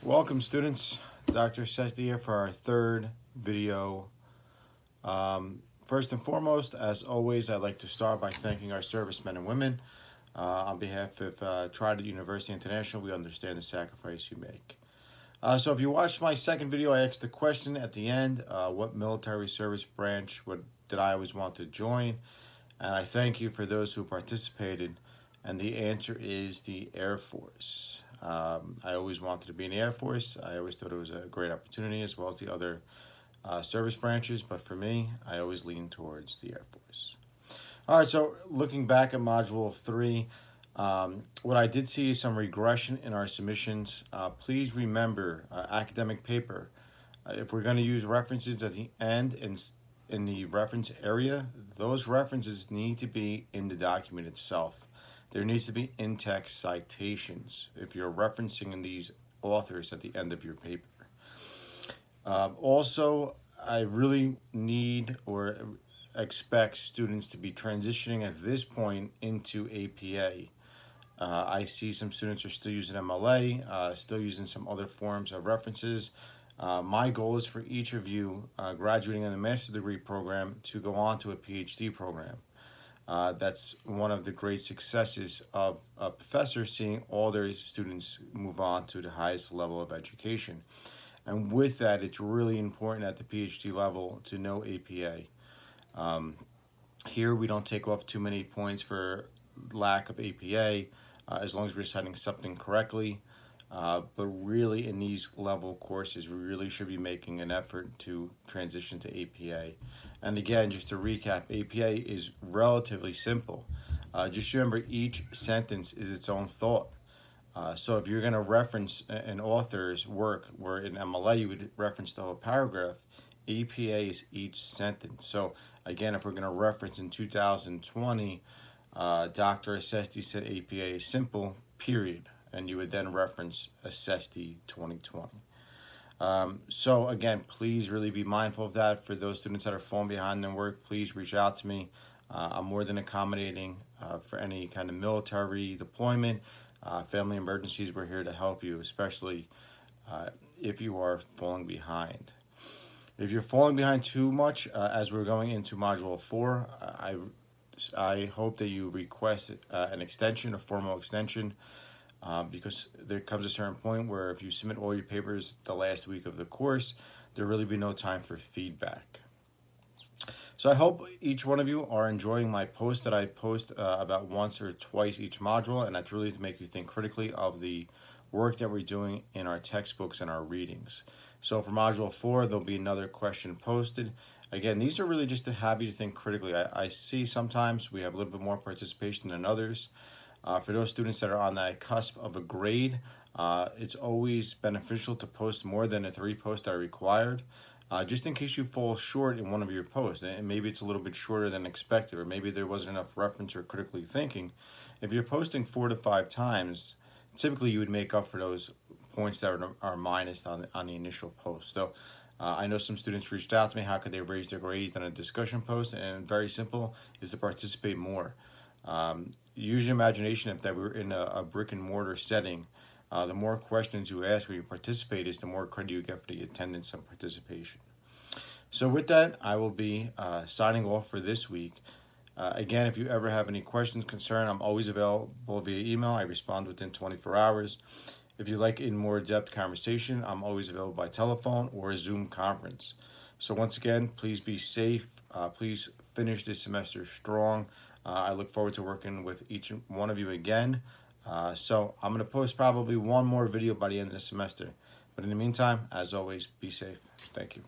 Welcome students, Dr. Aceste here for our third video. First and foremost, as always, I'd like to start by thanking our servicemen and women. On behalf of Trident University International, we understand the sacrifice you make. So if you watched my second video, I asked the question at the end, what military service branch did I always want to join? And I thank you for those who participated. And the answer is the Air Force. I always wanted to be in the Air Force. I always thought it was a great opportunity, as well as the other service branches. But for me, I always leaned towards the Air Force. All right, so looking back at Module 3, what I did see is some regression in our submissions. Please remember, academic paper, if we're going to use references at the end in the reference area, those references need to be in the document itself. There needs to be in-text citations if you're referencing these authors at the end of your paper. Also, I really need or expect students to be transitioning at this point into APA. I see some students are still using MLA, still using some other forms of references. My goal is for each of you graduating in a master's degree program to go on to a PhD program. That's one of the great successes of a professor, seeing all their students move on to the highest level of education. And with that, it's really important at the PhD level to know APA. Here, we don't take off too many points for lack of APA, as long as we're citing something correctly. But really, in these level courses, we really should be making an effort to transition to APA. And again, just to recap, APA is relatively simple. Just remember, each sentence is its own thought. So if you're going to reference an author's work, where in MLA you would reference the whole paragraph, APA is each sentence. So again, if we're going to reference in 2020, Dr. Aceste said APA is simple, period. And you would then reference Aceste 2020. So again, please really be mindful of that. For those students that are falling behind in work, please reach out to me. I'm more than accommodating for any kind of military deployment, family emergencies. We're here to help you, especially if you are falling behind. If you're falling behind too much, as we're going into Module 4, I hope that you request an extension, a formal extension. Because there comes a certain point where if you submit all your papers the last week of the course, there really be no time for feedback. So I hope each one of you are enjoying my post that I post about once or twice each module, and that's really to make you think critically of the work that we're doing in our textbooks and our readings. So for Module 4, there'll be another question posted. Again, these are really just to have you to think critically. I see sometimes we have a little bit more participation than others. For those students that are on that cusp of a grade, it's always beneficial to post more than the 3 posts that are required, just in case you fall short in one of your posts, and maybe it's a little bit shorter than expected, or maybe there wasn't enough reference or critically thinking. If you're posting 4 to 5 times, typically you would make up for those points that are minus on the initial post. So I know some students reached out to me, how could they raise their grades on a discussion post? And very simple, is to participate more. Use your imagination. If that we're in a brick and mortar setting, the more questions you ask or you participate is the more credit you get for the attendance and participation. So with that, I will be signing off for this week. Again, if you ever have any questions, concern, I'm always available via email. I respond within 24 hours. If you like in more depth conversation, I'm always available by telephone or a Zoom conference. So once again, please be safe. Please finish this semester strong. I look forward to working with each one of you again. So I'm going to post probably one more video by the end of the semester. But in the meantime, as always, be safe. Thank you.